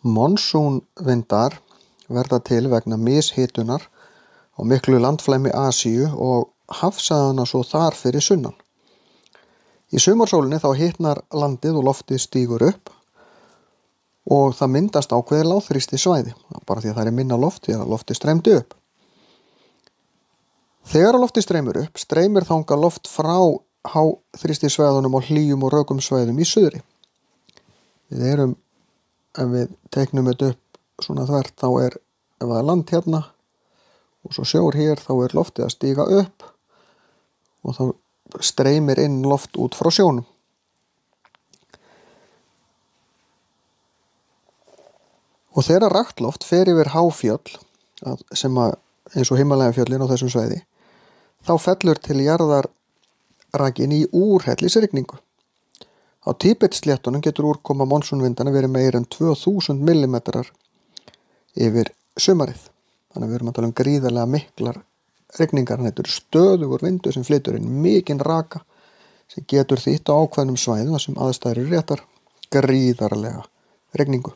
Monsúnvindar verða til vegna mishitunar á miklu landflæmi Asíu og hafsvæðanna svo þar fyrir sunnan. Í sumarsólinni þá hitnar landið og loftið stígur upp og það myndast ákveðið lágþrýstisvæði, bara því að það er minna loft því að loftið streymdi upp. Þegar loftið streymir upp, streymir þangað loft frá háþrýstisvæðunum og hlýjum og rökum svæðum í suðri. Ef við teiknum þetta upp svona þvert, þá ef það er land hérna og svo sjór hér, þá er loftið að stíga upp og þá streymir inn loft út frá sjónum. Og þegar rakt loft fer yfir háfjöll, sem eins og Himalajafjöllin á þessum svæði, þá fellur til jarðar rakinn í úrhellisrigningu. Á Tíbetsléttunum getur úrkoma monsúnvindana verið meira en 2000 millimetrar yfir sumarið. Þannig að við erum að tala um gríðarlega miklar rigningar. Þetta eru stöðugur vindur sem flytur inn mikinn raka sem getur þýtt á ákveðnum svæðum þar sem aðstæður eru réttar gríðarlega rigningu.